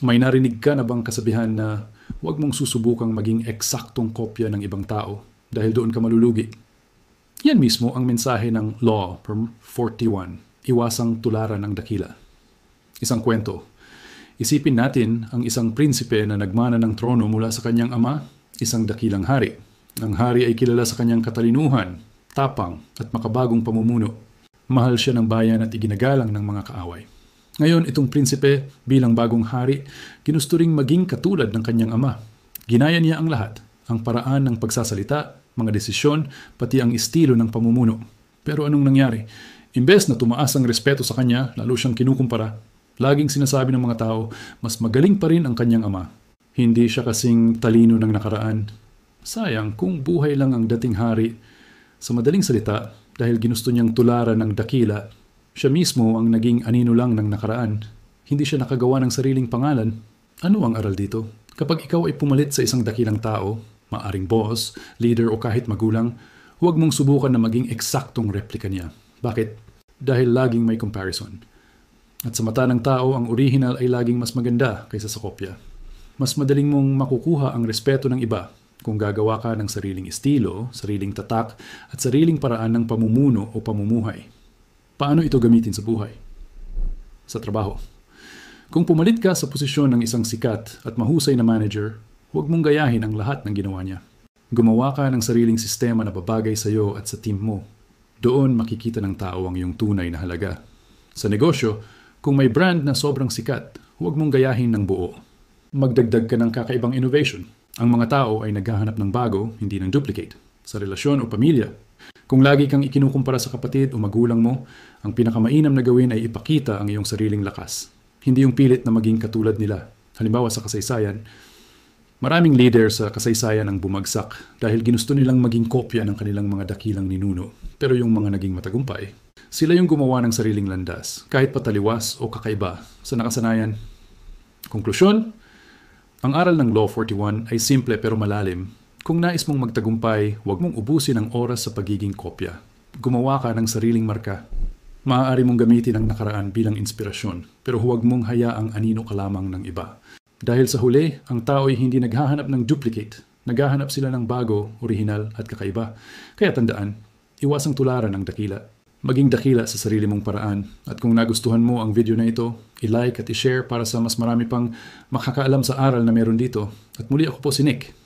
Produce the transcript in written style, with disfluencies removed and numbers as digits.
May narinig ka na bang kasabihan na huwag mong susubukang maging eksaktong kopya ng ibang tao dahil doon ka malulugi? Yan mismo ang mensahe ng Law 41, iwasang tularan ng dakila. Isang kwento. Isipin natin ang isang prinsipe na nagmana ng trono mula sa kanyang ama, isang dakilang hari. Ang hari ay kilala sa kanyang katalinuhan, tapang at makabagong pamumuno. Mahal siya ng bayan at iginagalang ng mga kaaway. Ngayon, itong prinsipe bilang bagong hari, ginusto ring maging katulad ng kanyang ama. Ginaya niya ang lahat, ang paraan ng pagsasalita, mga desisyon, pati ang estilo ng pamumuno. Pero anong nangyari? Imbes na tumaas ang respeto sa kanya, lalo siyang kinukumpara. Laging sinasabi ng mga tao, mas magaling pa rin ang kanyang ama. Hindi siya kasing talino ng nakaraan. Sayang kung buhay lang ang dating hari. Sa madaling salita, dahil ginusto niyang tularan ng dakila, siya mismo ang naging anino lang ng nakaraan. Hindi siya nakagawa ng sariling pangalan. Ano ang aral dito? Kapag ikaw ay pumalit sa isang dakilang tao, maaring boss, leader o kahit magulang, huwag mong subukan na maging eksaktong replika niya. Bakit? Dahil laging may comparison. At sa mata ng tao, ang original ay laging mas maganda kaysa sa kopya. Mas madaling mong makukuha ang respeto ng iba kung gagawa ka ng sariling estilo, sariling tatak, at sariling paraan ng pamumuno o pamumuhay. Paano ito gamitin sa buhay? Sa trabaho. Kung pumalit ka sa posisyon ng isang sikat at mahusay na manager, huwag mong gayahin ang lahat ng ginawa niya. Gumawa ka ng sariling sistema na babagay sa iyo at sa team mo. Doon makikita ng tao ang iyong tunay na halaga. Sa negosyo, kung may brand na sobrang sikat, huwag mong gayahin ng buo. Magdagdag ka ng kakaibang innovation. Ang mga tao ay naghahanap ng bago, hindi ng duplicate. Sa relasyon o pamilya, kung lagi kang ikinukumpara sa kapatid o magulang mo, ang pinakamainam na gawin ay ipakita ang iyong sariling lakas. Hindi yung pilit na maging katulad nila. Halimbawa sa kasaysayan, maraming leader sa kasaysayan ang bumagsak dahil ginusto nilang maging kopya ng kanilang mga dakilang ninuno. Pero yung mga naging matagumpay, sila yung gumawa ng sariling landas, kahit pataliwas o kakaiba sa nakasanayan. Konklusyon, ang aral ng Law 41 ay simple pero malalim. Kung nais mong magtagumpay, huwag mong ubusin ang oras sa pagiging kopya. Gumawa ka ng sariling marka. Maaari mong gamitin ang nakaraan bilang inspirasyon, pero huwag mong hayaang anino ka lamang ng iba. Dahil sa huli, ang tao ay hindi naghahanap ng duplicate. Naghahanap sila ng bago, orihinal at kakaiba. Kaya tandaan, iwasang tularan ang dakila. Maging dakila sa sarili mong paraan. At kung nagustuhan mo ang video na ito, i-like at i-share para sa mas marami pang makakaalam sa aral na meron dito. At muli ako po si Nick.